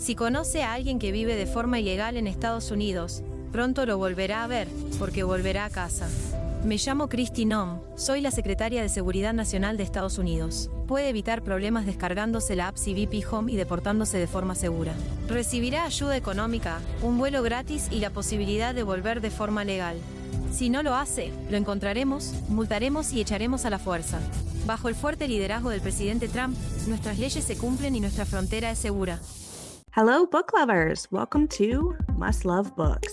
Si conoce a alguien que vive de forma ilegal en Estados Unidos, pronto lo volverá a ver, porque volverá a casa. Me llamo Krystle Hope, soy la secretaria de Seguridad Nacional de Estados Unidos. Puede evitar problemas descargándose la app CBP Home y deportándose de forma segura. Recibirá ayuda económica, un vuelo gratis y la posibilidad de volver de forma legal. Si no lo hace, lo encontraremos, multaremos y echaremos a la fuerza. Bajo el fuerte liderazgo del presidente Trump, nuestras leyes se cumplen y nuestra frontera es segura. Hello, book lovers. Welcome to Must Love Books.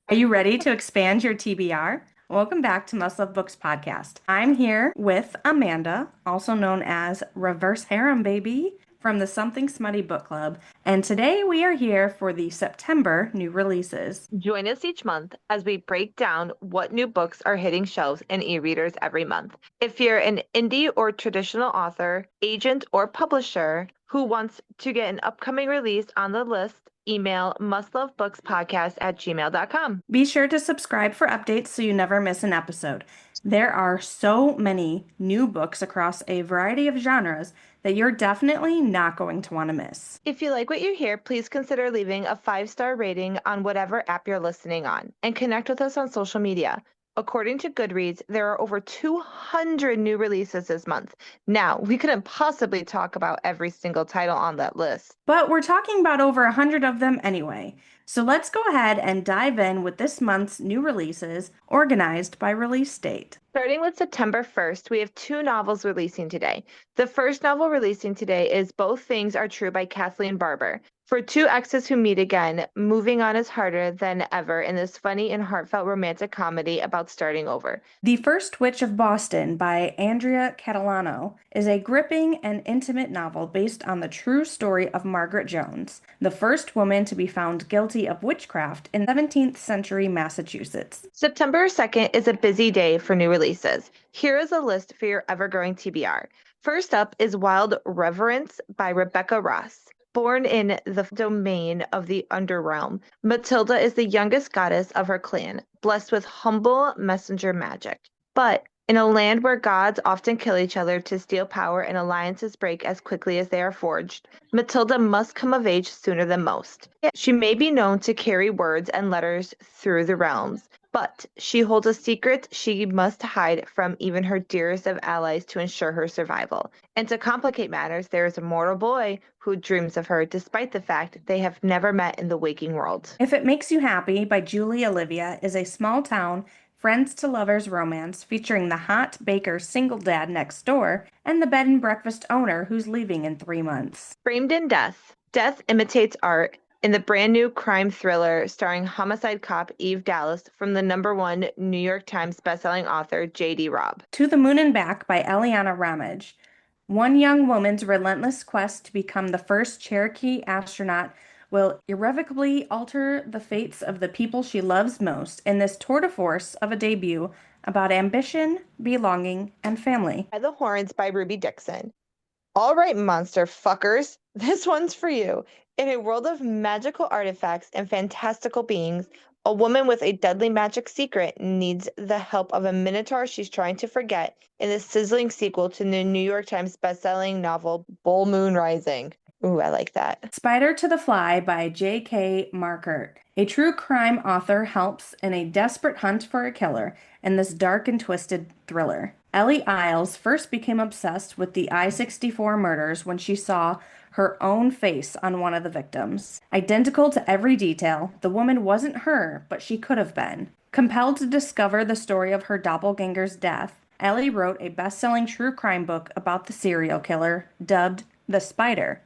Are you ready to expand your TBR? Welcome back to Must Love Books podcast. I'm here with Amanda, also known as Reverse Harem BB, from the Something Smutty Book Club, and today we are here for the September new releases. Join us each month as we break down what new books are hitting shelves and e-readers every month. If you're an indie or traditional author, agent, or publisher who wants to get an upcoming release on the list, email mustlovebookspodcast@gmail.com. Be sure to subscribe for updates so you never miss an episode. There are so many new books across a variety of genres that you're definitely not going to want to miss. If you like what you hear, please consider leaving a 5-star rating on whatever app you're listening on, and connect with us on social media. According to Goodreads, there are over 200 new releases this month. Now, we couldn't possibly talk about every single title on that list, but we're talking about over 100 of them anyway. So let's go ahead and dive in with this month's new releases, organized by release date. Starting with September 1st, we have 2 novels releasing today. The first novel releasing today is Both Things Are True by Kathleen Barber. For two exes who meet again, moving on is harder than ever in this funny and heartfelt romantic comedy about starting over. The First Witch of Boston by Andrea Catalano is a gripping and intimate novel based on the true story of Margaret Jones, the first woman to be found guilty of witchcraft in 17th century Massachusetts. September 2nd is a busy day for new releases. Here is a list for your ever-growing TBR. First up is Wild Reverence by Rebecca Ross. Born in the domain of the underrealm, Matilda is the youngest goddess of her clan, blessed with humble messenger magic. But in a land where gods often kill each other to steal power and alliances break as quickly as they are forged, Matilda must come of age sooner than most. She may be known to carry words and letters through the realms, but she holds a secret she must hide from even her dearest of allies to ensure her survival. And to complicate matters, there is a mortal boy who dreams of her despite the fact they have never met in the waking world. If It Makes You Happy by Julie Olivia is a small town friends to lovers romance featuring the hot baker single dad next door and the bed and breakfast owner who's leaving in 3 months. Framed in Death. Death imitates art in the brand new crime thriller starring homicide cop Eve Dallas from the #1 New York Times bestselling author J.D. Robb. To the Moon and Back by Eliana Ramage. One young woman's relentless quest to become the first Cherokee astronaut will irrevocably alter the fates of the people she loves most in this tour de force of a debut about ambition, belonging, and family. By the Horns by Ruby Dixon. All right, monster fuckers, this one's for you. In a world of magical artifacts and fantastical beings, a woman with a deadly magic secret needs the help of a minotaur she's trying to forget in the sizzling sequel to the New York Times bestselling novel Bull Moon Rising. Ooh, I like that. Spider to the Fly by J.K. Markert. A true crime author helps in a desperate hunt for a killer in this dark and twisted thriller. Ellie Isles first became obsessed with the I-64 murders when she saw her own face on one of the victims. Identical to every detail, the woman wasn't her, but she could have been. Compelled to discover the story of her doppelganger's death, Ellie wrote a best-selling true crime book about the serial killer, dubbed The Spider.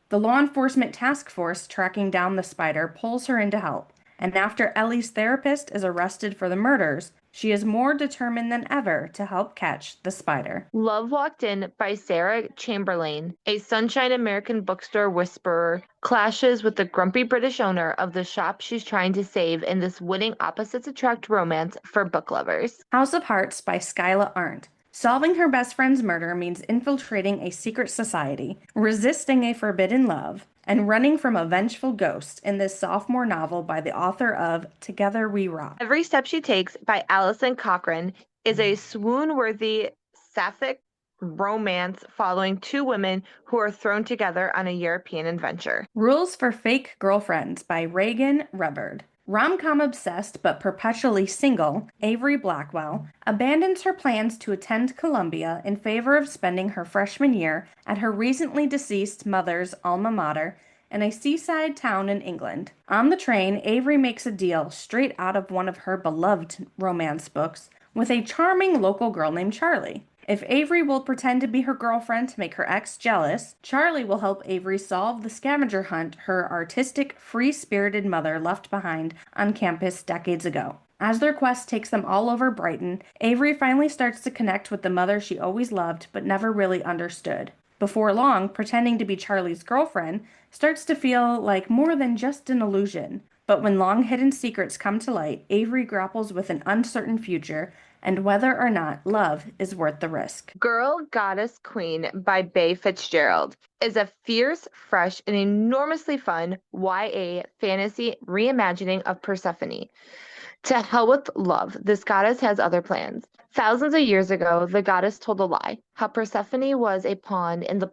The law enforcement task force tracking down the spider pulls her in to help, and after Ellie's therapist is arrested for the murders, she is more determined than ever to help catch the spider. Love Walked In by Sarah Chamberlain, a Sunshine American bookstore whisperer, clashes with the grumpy British owner of the shop she's trying to save in this winning opposites attract romance for book lovers. House of Hearts by Skyla Arndt. Solving her best friend's murder means infiltrating a secret society, resisting a forbidden love, and running from a vengeful ghost in this sophomore novel by the author of Together We Rock. Every Step She Takes by Alison Cochrane is a swoon-worthy sapphic romance following two women who are thrown together on a European adventure. Rules for Fake Girlfriends by Reagan Reverd. Rom-com obsessed but perpetually single, Avery Blackwell abandons her plans to attend Columbia in favor of spending her freshman year at her recently deceased mother's alma mater in a seaside town in England. On the train, Avery makes a deal straight out of one of her beloved romance books with a charming local girl named Charlie. If Avery will pretend to be her girlfriend to make her ex jealous, Charlie will help Avery solve the scavenger hunt her artistic, free-spirited mother left behind on campus decades ago. As their quest takes them all over Brighton, Avery finally starts to connect with the mother she always loved but never really understood. Before long, pretending to be Charlie's girlfriend starts to feel like more than just an illusion. But when long-hidden secrets come to light, Avery grapples with an uncertain future and whether or not love is worth the risk. Girl, Goddess, Queen by Bae Fitzgerald is a fierce, fresh, and enormously fun YA fantasy reimagining of Persephone. To hell with love, this goddess has other plans. Thousands of years ago, the goddess told a lie, how Persephone was a pawn in the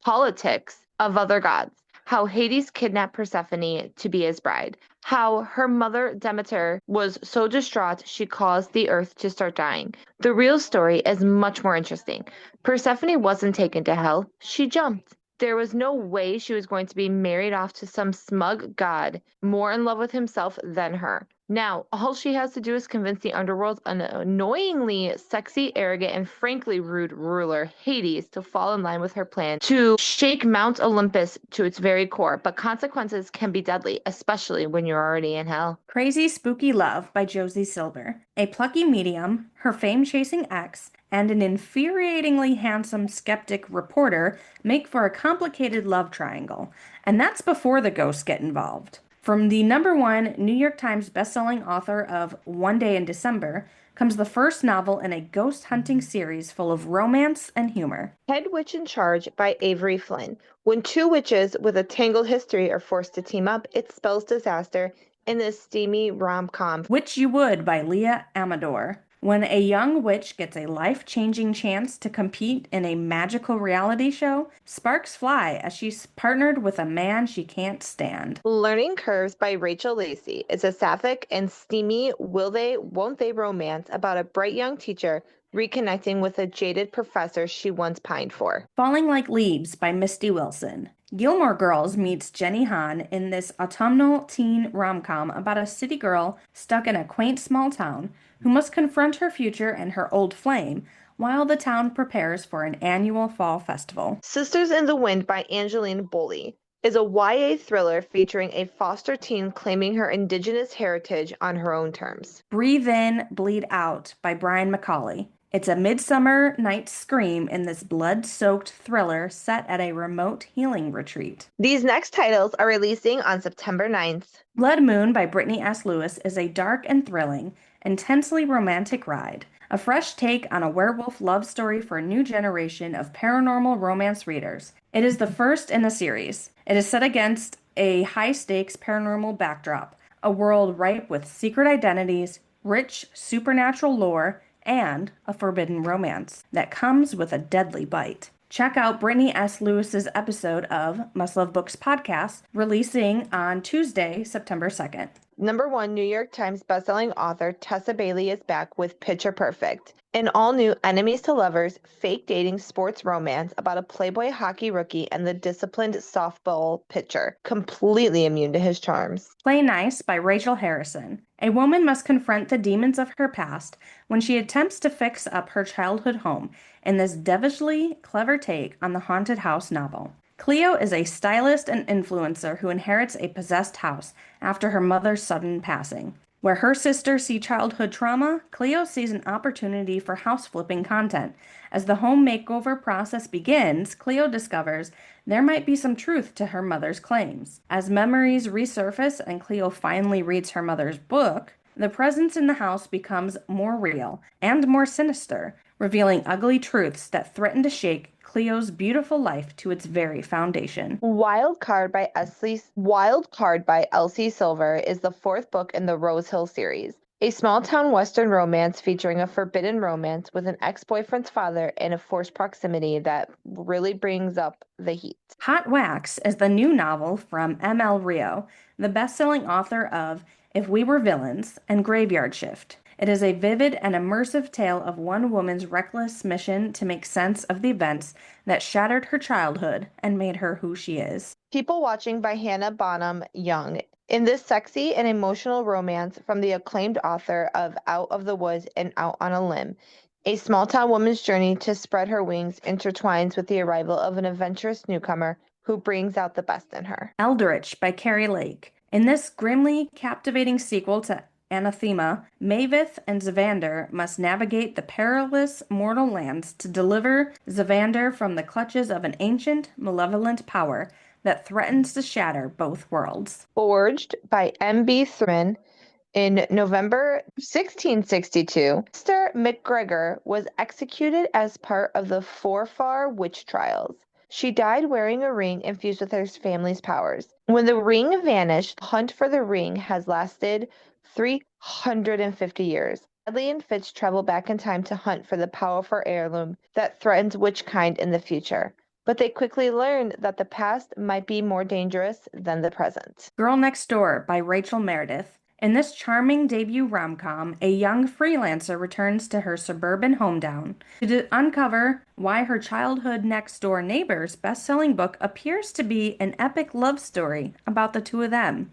politics of other gods, how Hades kidnapped Persephone to be his bride, how her mother Demeter was so distraught she caused the earth to start dying. The real story is much more interesting. Persephone wasn't taken to hell, she jumped. There was no way she was going to be married off to some smug god more in love with himself than her. Now, all she has to do is convince the underworld an annoyingly sexy, arrogant, and frankly rude ruler, Hades, to fall in line with her plan to shake Mount Olympus to its very core. But consequences can be deadly, especially when you're already in hell. Crazy Spooky Love by Josie Silver. A plucky medium, her fame-chasing ex, and an infuriatingly handsome skeptic reporter make for a complicated love triangle. And that's before the ghosts get involved. From the #1 New York Times bestselling author of One Day in December comes the first novel in a ghost hunting series full of romance and humor. Head Witch in Charge by Avery Flynn. When two witches with a tangled history are forced to team up, it spells disaster in this steamy rom-com. Witch You Would by Leah Amador. When a young witch gets a life-changing chance to compete in a magical reality show, sparks fly as she's partnered with a man she can't stand. Learning Curves by Rachel Lacey is a sapphic and steamy will they, won't they romance about a bright young teacher reconnecting with a jaded professor she once pined for. Falling Like Leaves by Misty Wilson. Gilmore Girls meets Jenny Han in this autumnal teen rom-com about a city girl stuck in a quaint small town who must confront her future and her old flame while the town prepares for an annual fall festival. Sisters in the Wind by Angeline Boley is a YA thriller featuring a foster teen claiming her indigenous heritage on her own terms. Breathe In, Bleed Out by Brian Macaulay. It's a midsummer night's scream in this blood-soaked thriller set at a remote healing retreat. These next titles are releasing on September 9th. Blood Moon by Brittany S. Lewis is a dark and thrilling, intensely romantic ride. A fresh take on a werewolf love story for a new generation of paranormal romance readers. It is the first in a series. It is set against a high-stakes paranormal backdrop, a world ripe with secret identities, rich supernatural lore, and a forbidden romance that comes with a deadly bite. Check out Brittany S. Lewis's episode of Must Love Books podcast, releasing on Tuesday, September 2nd. #1 New York Times bestselling author Tessa Bailey is back with Picture Perfect, an all-new enemies to lovers, fake dating sports romance about a Playboy hockey rookie and the disciplined softball pitcher, completely immune to his charms. Play Nice by Rachel Harrison. A woman must confront the demons of her past when she attempts to fix up her childhood home in this devilishly clever take on the haunted house novel. Cleo is a stylist and influencer who inherits a possessed house after her mother's sudden passing. Where her sisters see childhood trauma, Cleo sees an opportunity for house flipping content. As the home makeover process begins, Cleo discovers there might be some truth to her mother's claims. As memories resurface and Cleo finally reads her mother's book, the presence in the house becomes more real and more sinister, revealing ugly truths that threaten to shake Cleo's beautiful life to its very foundation. Wild Card by Elsie Silver is the fourth book in the Rose Hill series. A small-town Western romance featuring a forbidden romance with an ex-boyfriend's father and a forced proximity that really brings up the heat. Hot Wax is the new novel from M.L. Rio, the best-selling author of If We Were Villains and Graveyard Shift. It is a vivid and immersive tale of one woman's reckless mission to make sense of the events that shattered her childhood and made her who she is. People Watching by Hannah Bonham Young. In this sexy and emotional romance from the acclaimed author of Out of the Woods and Out on a Limb, a small-town woman's journey to spread her wings intertwines with the arrival of an adventurous newcomer who brings out the best in her. Eldritch by Carrie Lake. In this grimly captivating sequel to Anathema, Mavis and Zavander must navigate the perilous mortal lands to deliver Zavander from the clutches of an ancient, malevolent power that threatens to shatter both worlds. Forged by M.B. Thurman. In November 1662, Mr. McGregor was executed as part of the Forfar witch trials. She died wearing a ring infused with her family's powers. When the ring vanished, the hunt for the ring has lasted 350 years. Dudley and Fitz travel back in time to hunt for the powerful heirloom that threatens witchkind in the future. But they quickly learn that the past might be more dangerous than the present. Girl Next Door by Rachel Meredith. In this charming debut rom-com, a young freelancer returns to her suburban hometown to uncover why her childhood next-door neighbor's best-selling book appears to be an epic love story about the two of them.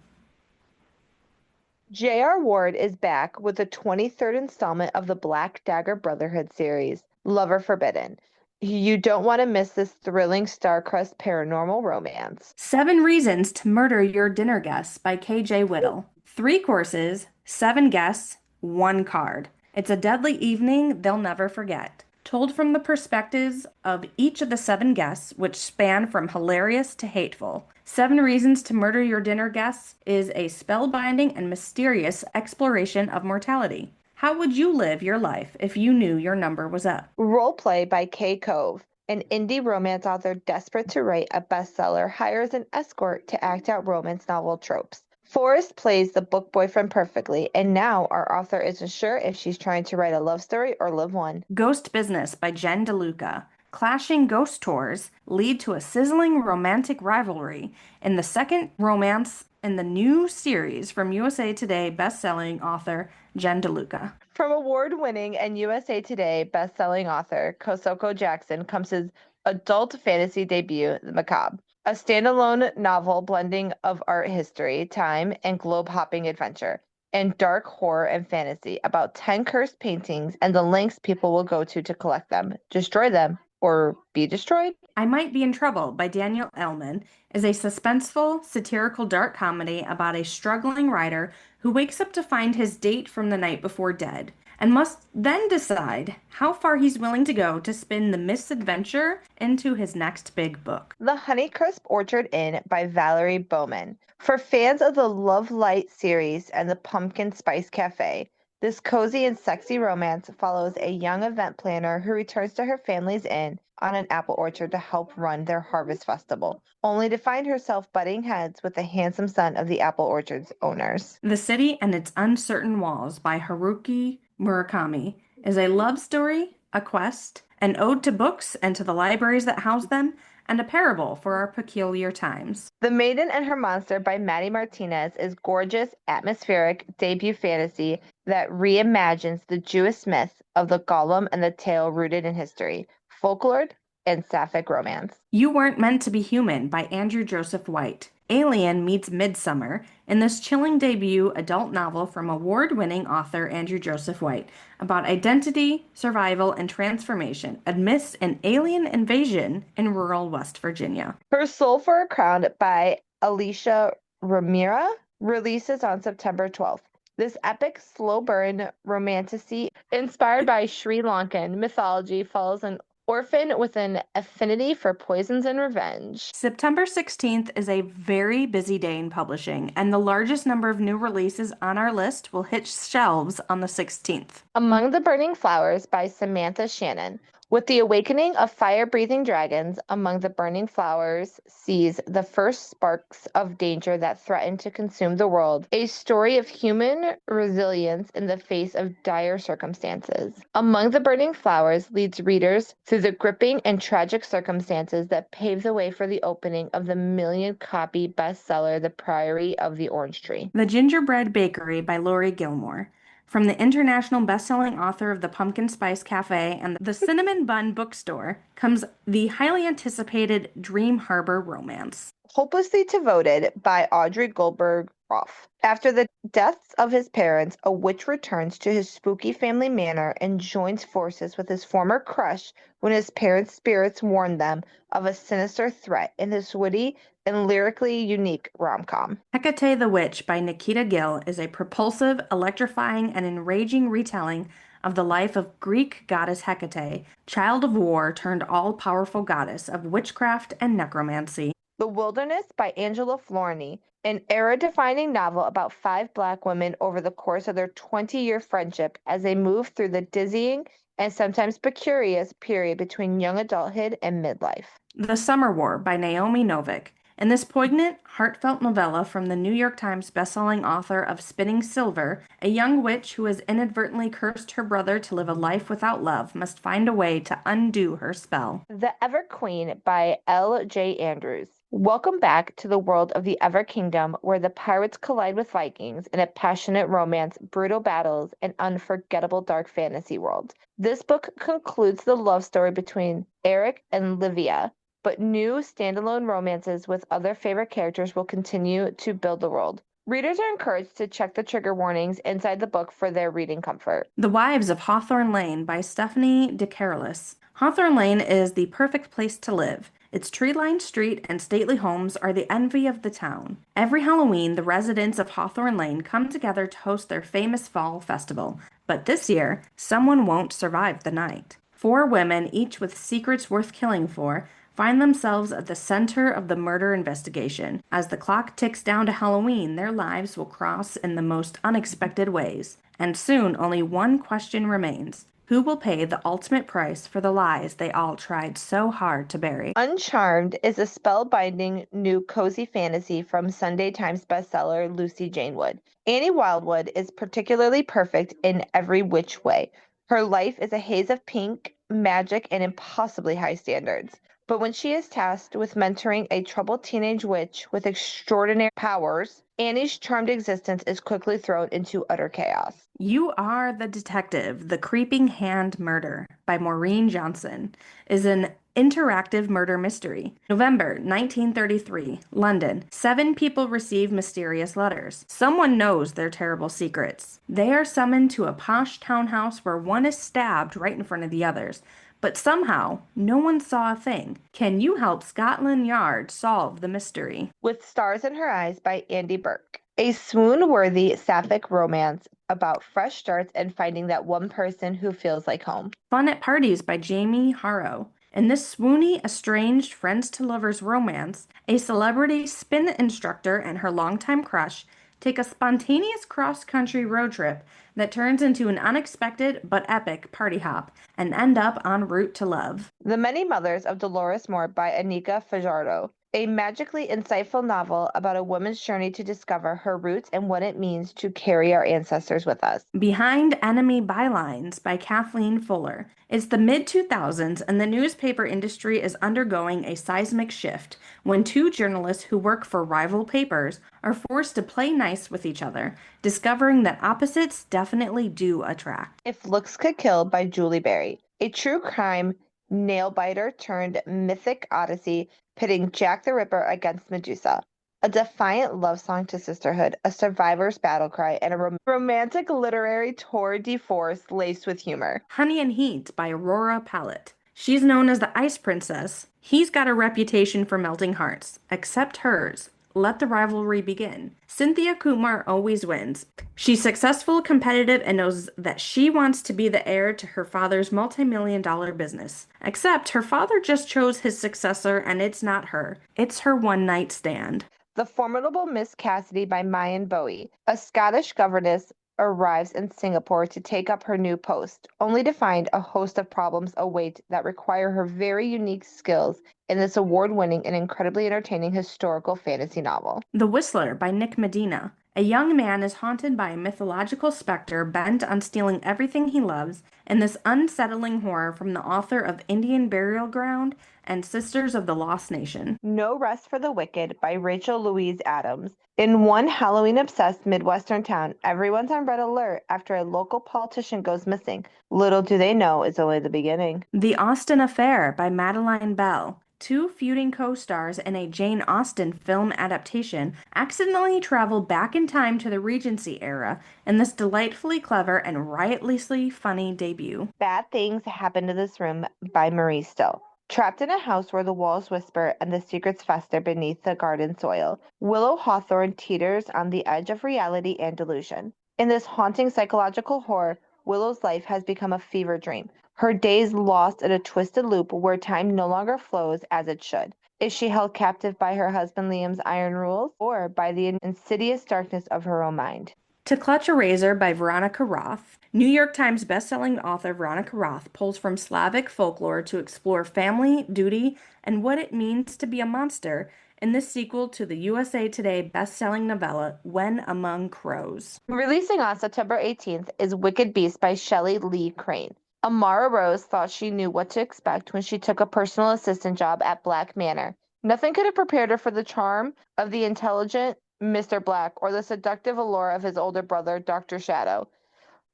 J.R. Ward is back with the 23rd installment of the Black Dagger Brotherhood series, Lover Forbidden. You don't want to miss this thrilling star-crossed paranormal romance. 7 Reasons to Murder Your Dinner Guests by K.J. Whittle. 3 courses, 7 guests, 1 card. It's a deadly evening they'll never forget. Told from the perspectives of each of the 7 guests, which span from hilarious to hateful. 7 Reasons to Murder Your Dinner Guests is a spellbinding and mysterious exploration of mortality. How would you live your life if you knew your number was up? Roleplay by Kay Cove. An indie romance author desperate to write a bestseller hires an escort to act out romance novel tropes. Forrest plays the book boyfriend perfectly, and now our author isn't sure if she's trying to write a love story or live one. Ghost Business by Jen DeLuca. Clashing ghost tours lead to a sizzling romantic rivalry in the second romance in the new series from USA Today best-selling author Jen DeLuca. From award-winning and USA Today best-selling author Kosoko Jackson comes his adult fantasy debut, The Macabre, a standalone novel blending of art history, time, and globe-hopping adventure, and dark horror and fantasy about 10 cursed paintings and the lengths people will go to collect them, destroy them, or be destroyed. I Might Be in Trouble by Daniel Ellman is a suspenseful, satirical dark comedy about a struggling writer who wakes up to find his date from the night before dead and must then decide how far he's willing to go to spin the misadventure into his next big book. The Honeycrisp Orchard Inn by Valerie Bowman. For fans of the Love Light series and the Pumpkin Spice Cafe, this cozy and sexy romance follows a young event planner who returns to her family's inn on an apple orchard to help run their harvest festival, only to find herself butting heads with the handsome son of the apple orchard's owners. The City and Its Uncertain Walls by Haruki Murakami is a love story, a quest, an ode to books and to the libraries that house them, and a parable for our peculiar times. The Maiden and Her Monster by Maddie Martinez is gorgeous, atmospheric debut fantasy that reimagines the Jewish myth of the golem and the tale rooted in history, folklore, and sapphic romance. You Weren't Meant to Be Human by Andrew Joseph White. Alien meets Midsummer in this chilling debut adult novel from award-winning author Andrew Joseph White about identity, survival, and transformation amidst an alien invasion in rural West Virginia. Her Soul for a Crown by Alicia Ramira releases on September 12th. This epic, slow burn romantasy inspired by Sri Lankan mythology follows an orphan with an affinity for poisons and revenge. September 16th is a very busy day in publishing, and the largest number of new releases on our list will hit shelves on the 16th. Among the Burning Flowers by Samantha Shannon. With the awakening of fire-breathing dragons, Among the Burning Flowers sees the first sparks of danger that threaten to consume the world, a story of human resilience in the face of dire circumstances. Among the Burning Flowers leads readers through the gripping and tragic circumstances that pave the way for the opening of the million-copy bestseller The Priory of the Orange Tree. The Gingerbread Bakery by Lori Gilmore. From the international best-selling author of The Pumpkin Spice Cafe and The Cinnamon Bun Bookstore comes the highly anticipated Dream Harbor romance. Hopelessly Devoted by Audrey Goldberg Roth. After the deaths of his parents, a witch returns to his spooky family manor and joins forces with his former crush when his parents' spirits warn them of a sinister threat in this witty and lyrically unique rom-com. Hecate the Witch by Nikita Gill is a propulsive, electrifying, and enraging retelling of the life of Greek goddess Hecate, child of war turned all-powerful goddess of witchcraft and necromancy. The Wilderness by Angela Florney, an era-defining novel about 5 Black women over the course of their 20-year friendship as they move through the dizzying and sometimes precarious period between young adulthood and midlife. The Summer War by Naomi Novik. In this poignant, heartfelt novella from the New York Times bestselling author of Spinning Silver, a young witch who has inadvertently cursed her brother to live a life without love must find a way to undo her spell. The Ever Queen by L.J. Andrews. Welcome back to the world of the Ever Kingdom, where the pirates collide with Vikings in a passionate romance, brutal battles, and unforgettable dark fantasy world. This book concludes the love story between Eric and Livia, but new standalone romances with other favorite characters will continue to build the world. Readers are encouraged to check the trigger warnings inside the book for their reading comfort. The Wives of Hawthorne Lane by Stephanie DeCarolis. Hawthorne Lane is the perfect place to live. Its tree-lined street and stately homes are the envy of the town. Every Halloween, the residents of Hawthorne Lane come together to host their famous fall festival. But this year, someone won't survive the night. 4 women, each with secrets worth killing for, find themselves at the center of the murder investigation. As the clock ticks down to Halloween, their lives will cross in the most unexpected ways. And soon, only one question remains. Who will pay the ultimate price for the lies they all tried so hard to bury? Uncharmed is a spellbinding new cozy fantasy from Sunday Times bestseller Lucy Jane Wood. Annie Wildwood is particularly perfect in every which way. Her life is a haze of pink, magic, and impossibly high standards. But when she is tasked with mentoring a troubled teenage witch with extraordinary powers, Annie's charmed existence is quickly thrown into utter chaos. You Are the Detective, The Creeping Hand Murder by Maureen Johnson is an interactive murder mystery. November 1933, London. 7 people receive mysterious letters. Someone knows their terrible secrets. They are summoned to a posh townhouse where one is stabbed right in front of the others. But somehow, no one saw a thing. Can you help Scotland Yard solve the mystery? With Stars in Her Eyes by Andy Burke. A swoon-worthy sapphic romance about fresh starts and finding that one person who feels like home. Fun at Parties by Jamie Harrow. In this swoony, estranged friends-to-lovers romance, a celebrity spin instructor and her longtime crush take a spontaneous cross-country road trip that turns into an unexpected but epic party hop and end up en route to love. The Many Mothers of Dolores Moore by Anika Fajardo. A magically insightful novel about a woman's journey to discover her roots and what it means to carry our ancestors with us. Behind Enemy Bylines by Kathleen Fuller. It's the mid-2000s and the newspaper industry is undergoing a seismic shift when 2 journalists who work for rival papers are forced to play nice with each other, discovering that opposites definitely do attract. If Looks Could Kill by Julie Berry. A true crime nail-biter turned mythic odyssey pitting Jack the Ripper against Medusa. A defiant love song to sisterhood, a survivor's battle cry, and a romantic literary tour de force laced with humor. Honey and Heat by Aurora Pallet. She's known as the Ice Princess. He's got a reputation for melting hearts, except hers. let the rivalry begin. Cynthia Kumar always wins. She's successful, competitive, and knows that she wants to be the heir to her father's multi-million-dollar business. Except her father just chose his successor, and it's not her. It's her one-night stand. The Formidable Miss Cassidy by Mayan Bowie. A Scottish governess arrives in Singapore to take up her new post, only to find a host of problems await that require her very unique skills in this award-winning and incredibly entertaining historical fantasy novel. The Whistler by Nick Medina. A young man is haunted by a mythological specter bent on stealing everything he loves in this unsettling horror from the author of Indian Burial Ground and Sisters of the Lost Nation. No Rest for the Wicked by Rachel Louise Adams. In one Halloween-obsessed Midwestern town, everyone's on red alert after a local politician goes missing. Little do they know it's only the beginning. The Austen Affair by Madeline Bell. Two feuding co-stars in a Jane Austen film adaptation accidentally travel back in time to the Regency era in this delightfully clever and riotously funny debut. Bad Things Happen to This Room by Marie Still. Trapped in a house where the walls whisper and the secrets fester beneath the garden soil, Willow Hawthorne teeters on the edge of reality and delusion. In this haunting psychological horror, Willow's life has become a fever dream. Her days lost in a twisted loop where time no longer flows as it should. Is she held captive by her husband Liam's iron rules, or by the insidious darkness of her own mind? To Clutch a Razor by Veronica Roth. New York Times bestselling author Veronica Roth pulls from Slavic folklore to explore family, duty, and what it means to be a monster in this sequel to the USA Today bestselling novella When Among Crows. Releasing on September 18th is Wicked Beast by Shelley Lee Crane. Amara Rose thought she knew what to expect when she took a personal assistant job at Black Manor. Nothing could have prepared her for the charm of the intelligent Mr. Black or the seductive allure of his older brother, Dr. Shadow.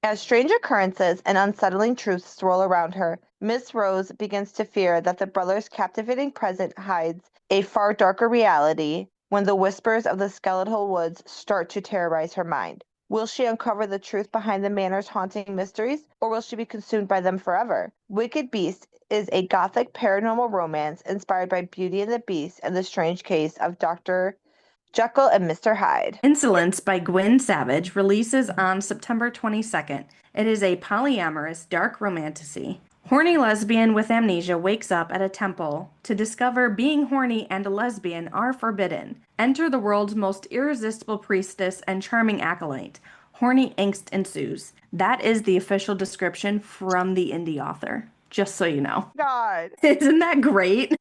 As strange occurrences and unsettling truths swirl around her, Miss Rose begins to fear that the brother's captivating presence hides a far darker reality when the whispers of the skeletal woods start to terrorize her mind. Will she uncover the truth behind the manor's haunting mysteries, or will she be consumed by them forever? Wicked Beast is a gothic paranormal romance inspired by Beauty and the Beast and the strange case of Dr. Jekyll and Mr. Hyde. Insolence by Gwyn Savage releases on September 22nd. It is a polyamorous dark romantasy. Horny lesbian with amnesia wakes up at a temple to discover being horny and a lesbian are forbidden. Enter the world's most irresistible priestess and charming acolyte. Horny angst ensues. That is the official description from the indie author. Just so you know. God. Isn't that great?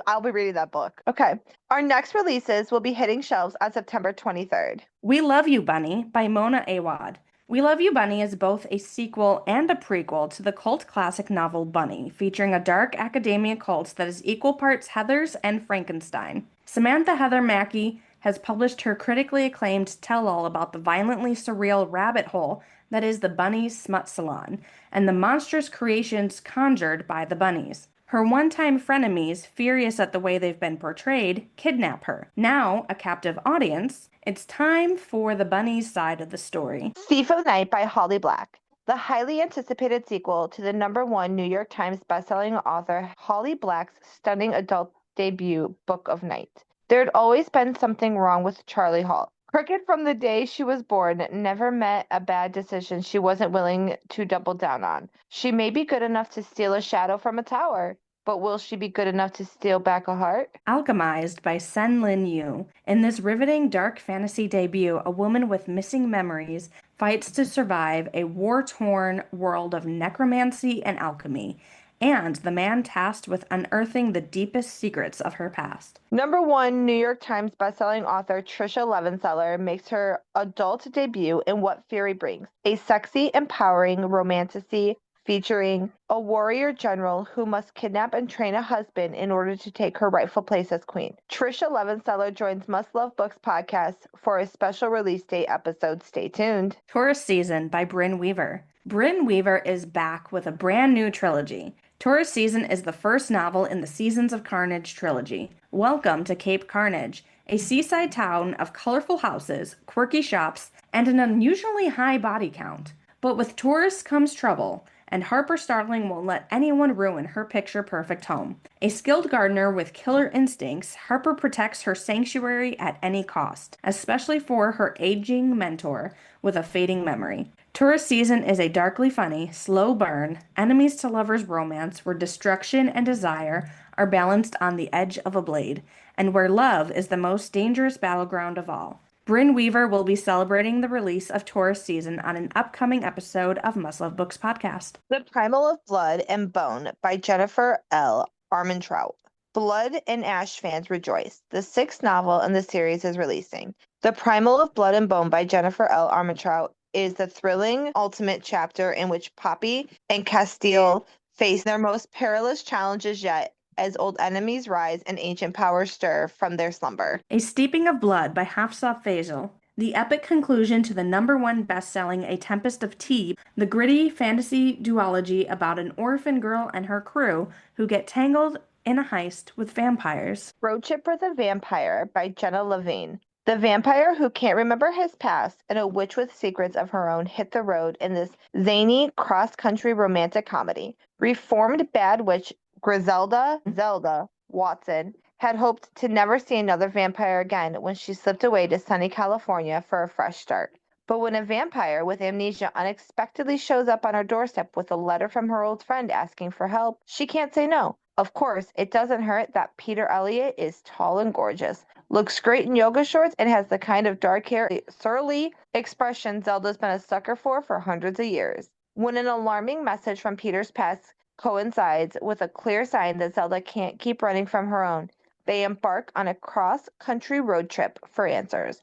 I'll be reading that book. Okay. Our next releases will be hitting shelves on September 23rd. We Love You, Bunny by Mona Awad. We Love You, Bunny is both a sequel and a prequel to the cult classic novel Bunny, featuring a dark academia cult that is equal parts Heathers and Frankenstein. Samantha Heather Mackey has published her critically acclaimed tell-all about the violently surreal rabbit hole that is the Bunny's Smut Salon, and the monstrous creations conjured by the bunnies. Her one-time frenemies, furious at the way they've been portrayed, kidnap her. Now, a captive audience, it's time for the bunny's side of the story. Thief of Night by Holly Black. The highly anticipated sequel to the #1 New York Times bestselling author Holly Black's stunning adult debut, Book of Night. There had always been something wrong with Charlie Hall. Cricket from the day she was born never met a bad decision she wasn't willing to double down on. She may be good enough to steal a shadow from a tower, but will she be good enough to steal back a heart? Alchemized by Sen Lin Yu. In this riveting dark fantasy debut, a woman with missing memories fights to survive a war-torn world of necromancy and alchemy, and the man tasked with unearthing the deepest secrets of her past. #1 New York Times bestselling author Trisha Levenseller makes her adult debut in What Fury Brings, a sexy, empowering romantasy featuring a warrior general who must kidnap and train a husband in order to take her rightful place as queen. Trisha Levenseller joins Must Love Books podcast for a special release date episode. Stay tuned. Tourist Season by Brynne Weaver. Brynne Weaver is back with a brand new trilogy. Tourist Season is the first novel in the Seasons of Carnage trilogy. Welcome to Cape Carnage, a seaside town of colorful houses, quirky shops, and an unusually high body count. But with tourists comes trouble, and Harper Starling won't let anyone ruin her picture-perfect home. A skilled gardener with killer instincts, Harper protects her sanctuary at any cost, especially for her aging mentor with a fading memory. Tourist Season is a darkly funny, slow burn, enemies to lovers romance where destruction and desire are balanced on the edge of a blade, and where love is the most dangerous battleground of all. Bryn Weaver will be celebrating the release of Taurus Season on an upcoming episode of Must Love Books podcast. The Primal of Blood and Bone by Jennifer L. Armentrout. Blood and Ash fans rejoice. The 6th novel in the series is releasing. The Primal of Blood and Bone by Jennifer L. Armentrout is the thrilling ultimate chapter in which Poppy and Castile face their most perilous challenges yet as old enemies rise and ancient powers stir from their slumber. A Steeping of Blood by Hafsah Faisal. The epic conclusion to the #1 best-selling A Tempest of Tea, the gritty fantasy duology about an orphan girl and her crew who get tangled in a heist with vampires. Road Trip for the Vampire by Jenna Levine. The vampire who can't remember his past and a witch with secrets of her own hit the road in this zany cross-country romantic comedy. Reformed bad witch Griselda Zelda Watson had hoped to never see another vampire again when she slipped away to sunny California for a fresh start. But when a vampire with amnesia unexpectedly shows up on her doorstep with a letter from her old friend asking for help, she can't say no. Of course, it doesn't hurt that Peter Elliott is tall and gorgeous, looks great in yoga shorts, and has the kind of dark hair, surly expression Zelda's been a sucker for hundreds of years. When an alarming message from Peter's past coincides with a clear sign that Zelda can't keep running from her own, they embark on a cross-country road trip for answers,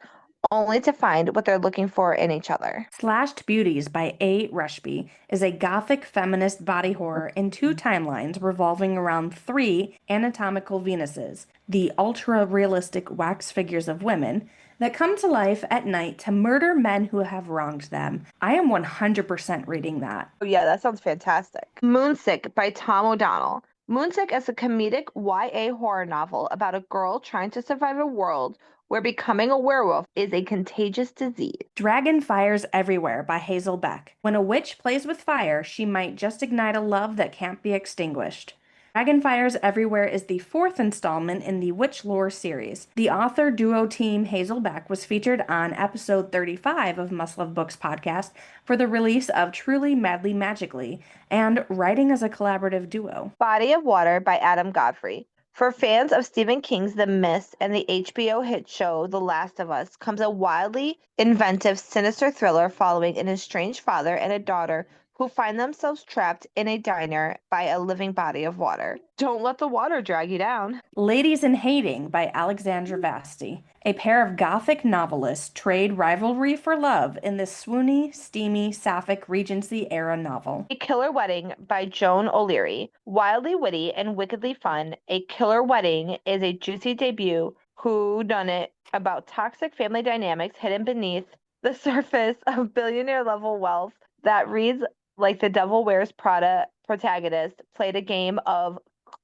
only to find what they're looking for in each other. Slashed Beauties by A. Rushby is a gothic feminist body horror in 2 timelines revolving around 3 anatomical Venuses, the ultra-realistic wax figures of women, that come to life at night to murder men who have wronged them. I am 100% reading that. Oh yeah, that sounds fantastic. Moonsick by Tom O'Donnell. Moonsick is a comedic YA horror novel about a girl trying to survive a world where becoming a werewolf is a contagious disease. Dragon Fires Everywhere by Hazel Beck. When a witch plays with fire, she might just ignite a love that can't be extinguished. Dragon Fires Everywhere is the 4th installment in the Witch Lore series. The author duo team Hazel Beck was featured on episode 35 of Must Love Books podcast for the release of Truly Madly Magically and writing as a collaborative duo. Body of Water by Adam Godfrey. For fans of Stephen King's The Mist and the HBO hit show The Last of Us comes a wildly inventive, sinister thriller following an estranged father and a daughter who find themselves trapped in a diner by a living body of water. Don't let the water drag you down. Ladies in Hating by Alexandra Vasti. A pair of gothic novelists trade rivalry for love in this swoony, steamy, sapphic Regency-era novel. A Killer Wedding by Joan O'Leary. Wildly witty and wickedly fun, A Killer Wedding is a juicy debut whodunit about toxic family dynamics hidden beneath the surface of billionaire-level wealth that reads like the Devil Wears Prada protagonist played a game of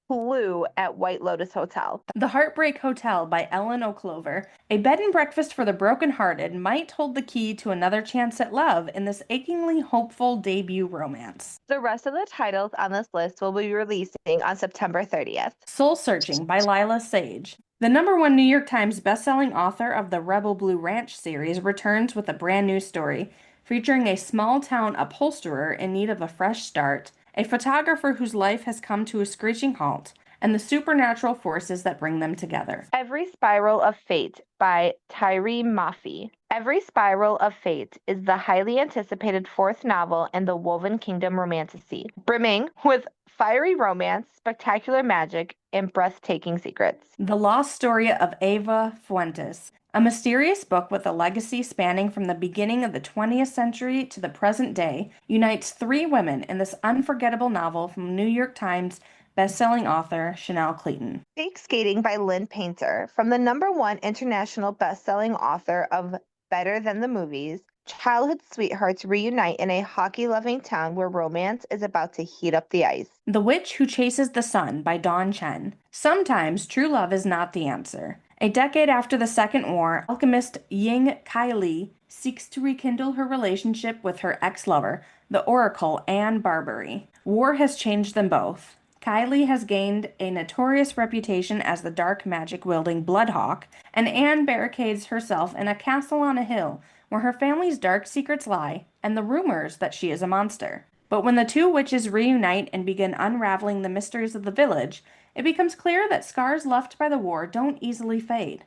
Clue at White Lotus Hotel. The Heartbreak Hotel by Ellen O'Clover. A bed and breakfast for the brokenhearted might hold the key to another chance at love in this achingly hopeful debut romance. The rest of the titles on this list will be releasing on September 30th. Soul Searching by Lila Sage. The #1 New York Times bestselling author of the Rebel Blue Ranch series returns with a brand new story, featuring a small-town upholsterer in need of a fresh start, a photographer whose life has come to a screeching halt, and the supernatural forces that bring them together. Every Spiral of Fate by Tyree Maffey. Every Spiral of Fate is the highly anticipated 4th novel in the Woven Kingdom romantasy, brimming with fiery romance, spectacular magic, and breathtaking secrets. The Lost Story of Eva Fuentes. A mysterious book with a legacy spanning from the beginning of the 20th century to the present day unites 3 women in this unforgettable novel from New York Times bestselling author Chanel Clayton. Fake Skating by Lynn Painter. From the #1 international bestselling author of Better Than the Movies, childhood sweethearts reunite in a hockey-loving town where romance is about to heat up the ice. The Witch Who Chases the Sun by Dawn Chen. Sometimes true love is not the answer. A decade after the Second War, alchemist Ying Kai seeks to rekindle her relationship with her ex-lover, the Oracle Anne Barbary. War has changed them both. Kylie has gained a notorious reputation as the dark magic-wielding Bloodhawk, and Anne barricades herself in a castle on a hill where her family's dark secrets lie and the rumors that she is a monster. But when the two witches reunite and begin unraveling the mysteries of the village, it becomes clear that scars left by the war don't easily fade.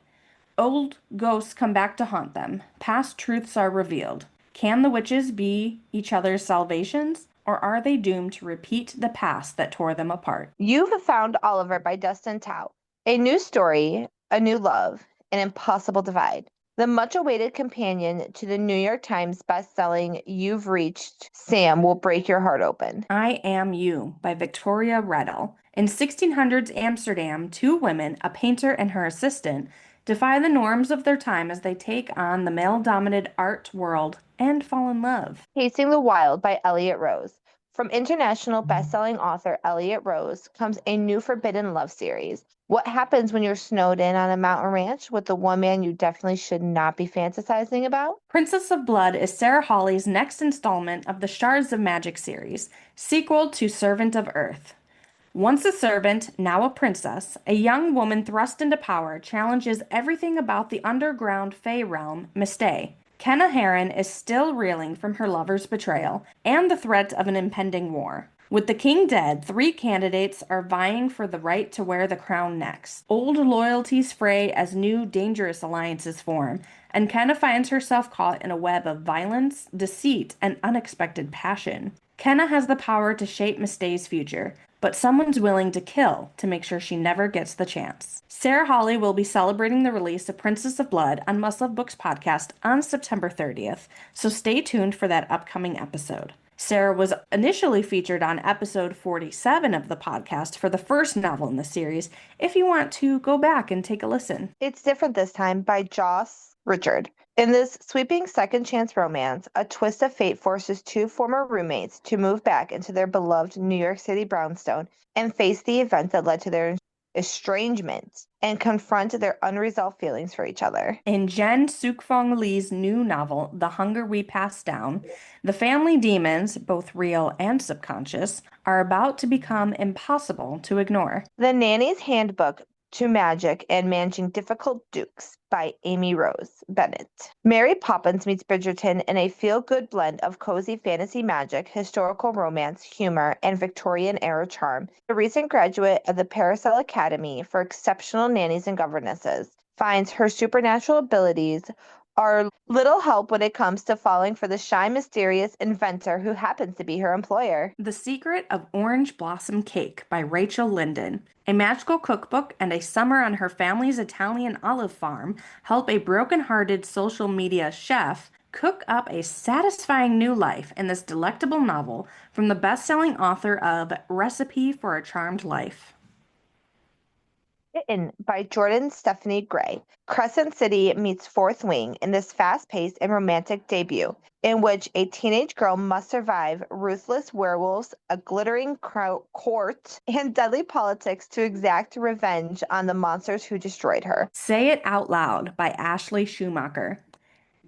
Old ghosts come back to haunt them. Past truths are revealed. Can the witches be each other's salvations, or are they doomed to repeat the past that tore them apart? You've found Oliver by Dustin Tao. A new story, a new love, an impossible divide. The much-awaited companion to the New York Times best-selling You've Reached Sam will break your heart open. I Am You by Victoria Reddell. In 1600s Amsterdam, two women, a painter and her assistant, defy the norms of their time as they take on the male-dominated art world and fall in love. Tasting the Wild by Elliot Rose. From international best-selling author Elliot Rose comes a new forbidden love series. What happens when you're snowed in on a mountain ranch with the one man you definitely should not be fantasizing about? Princess of Blood is Sarah Hawley's next installment of the Shards of Magic series, sequel to Servant of Earth. Once a servant, now a princess, a young woman thrust into power challenges everything about the underground Fey realm, Mistay. Kenna Heron is still reeling from her lover's betrayal and the threat of an impending war. With the king dead, 3 candidates are vying for the right to wear the crown next. Old loyalties fray as new, dangerous alliances form, and Kenna finds herself caught in a web of violence, deceit, and unexpected passion. Kenna has the power to shape Mistay's future, but someone's willing to kill to make sure she never gets the chance. Sarah Hawley will be celebrating the release of Princess of Blood on Must Love Books podcast on September 30th, so stay tuned for that upcoming episode. Sarah was initially featured on episode 47 of the podcast for the first novel in the series, if you want to go back and take a listen. It's Different This Time by Joss Richard. In this sweeping second chance romance, a twist of fate forces 2 former roommates to move back into their beloved New York City brownstone and face the events that led to their estrangement and confront their unresolved feelings for each other. In Jen Sukfong Lee's new novel, The Hunger We Pass Down, the family demons, both real and subconscious, are about to become impossible to ignore. The Nanny's Handbook to Magic and Managing Difficult Dukes by Amy Rose Bennett. Mary Poppins meets Bridgerton in a feel-good blend of cozy fantasy magic, historical romance, humor, and Victorian-era charm. The recent graduate of the Paracel Academy for Exceptional Nannies and Governesses finds her supernatural abilities are little help when it comes to falling for the shy, mysterious inventor who happens to be her employer. The Secret of Orange Blossom Cake by Rachel Linden. A magical cookbook and a summer on her family's Italian olive farm help a broken-hearted social media chef cook up a satisfying new life in this delectable novel from the best-selling author of Recipe for a Charmed Life. Written by Jordan Stephanie Gray, Crescent City meets Fourth Wing in this fast-paced and romantic debut, in which a teenage girl must survive ruthless werewolves, a glittering court, and deadly politics to exact revenge on the monsters who destroyed her. Say It Out Loud by Ashley Schumacher.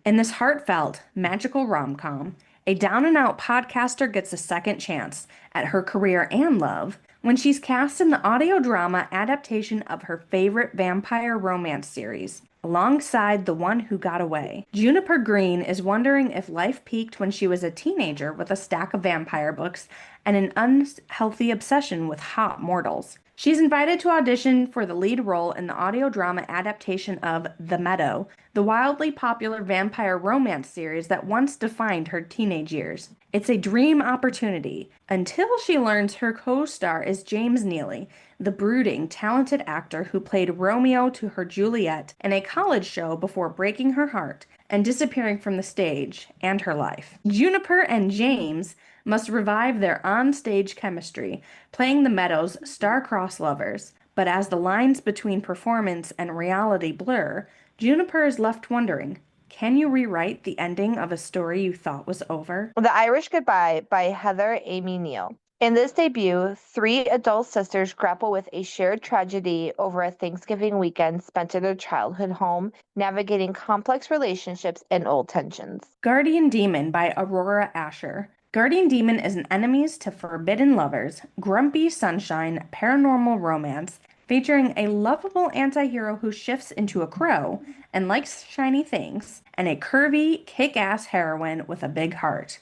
In this heartfelt, magical rom-com, a down-and-out podcaster gets a second chance at her career and love when she's cast in the audio drama adaptation of her favorite vampire romance series, alongside The One Who Got Away. Juniper Green is wondering if life peaked when she was a teenager with a stack of vampire books and an unhealthy obsession with hot mortals. She's invited to audition for the lead role in the audio drama adaptation of The Meadow, the wildly popular vampire romance series that once defined her teenage years. It's a dream opportunity until she learns her co-star is James Neely, the brooding, talented actor who played Romeo to her Juliet in a college show before breaking her heart and disappearing from the stage and her life. Juniper and James must revive their on-stage chemistry, playing the Meadows' star-crossed lovers. But as the lines between performance and reality blur, Juniper is left wondering, can you rewrite the ending of a story you thought was over? The Irish Goodbye by Heather Amy Neal. In this debut, three adult sisters grapple with a shared tragedy over a Thanksgiving weekend spent in their childhood home, navigating complex relationships and old tensions. Guardian Demon by Aurora Asher. Guardian Demon is an enemies to forbidden lovers, grumpy sunshine, paranormal romance, featuring a lovable anti-hero who shifts into a crow and likes shiny things, and a curvy, kick-ass heroine with a big heart.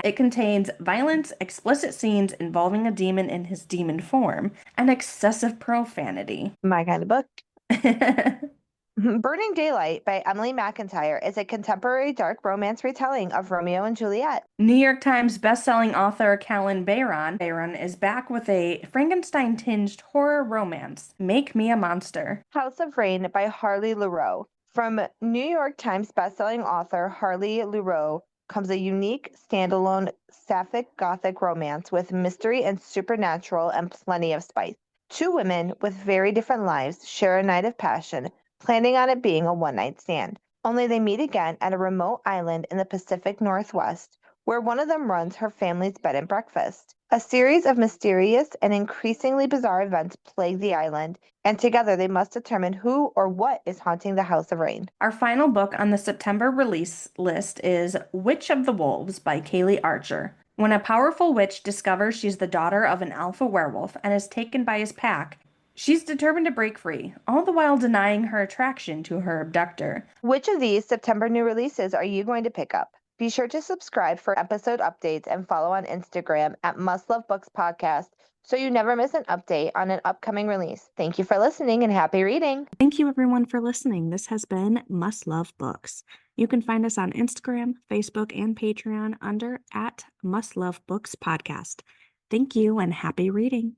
It contains violence, explicit scenes involving a demon in his demon form, and excessive profanity. My kind of book. Burning Daylight by Emily McIntyre is a contemporary dark romance retelling of Romeo and Juliet. New York Times bestselling author Callan Bayron is back with a Frankenstein-tinged horror romance, Make Me a Monster. House of Rain by Harley Leroux. From New York Times bestselling author Harley Leroux comes a unique, standalone, sapphic gothic romance with mystery and supernatural and plenty of spice. Two women with very different lives share a night of passion, planning on it being a one-night stand. Only they meet again at a remote island in the Pacific Northwest, where one of them runs her family's bed and breakfast. A series of mysterious and increasingly bizarre events plague the island, and together they must determine who or what is haunting the House of Rain. Our final book on the September release list is Witch of the Wolves by Kaylee Archer. When a powerful witch discovers she's the daughter of an alpha werewolf and is taken by his pack, she's determined to break free, all the while denying her attraction to her abductor. Which of these September new releases are you going to pick up? Be sure to subscribe for episode updates and follow on Instagram at Must Love Books Podcast so you never miss an update on an upcoming release. Thank you for listening and happy reading. Thank you everyone for listening. This has been Must Love Books. You can find us on Instagram, Facebook, and Patreon under @Must Love Books Podcast. Thank you and happy reading.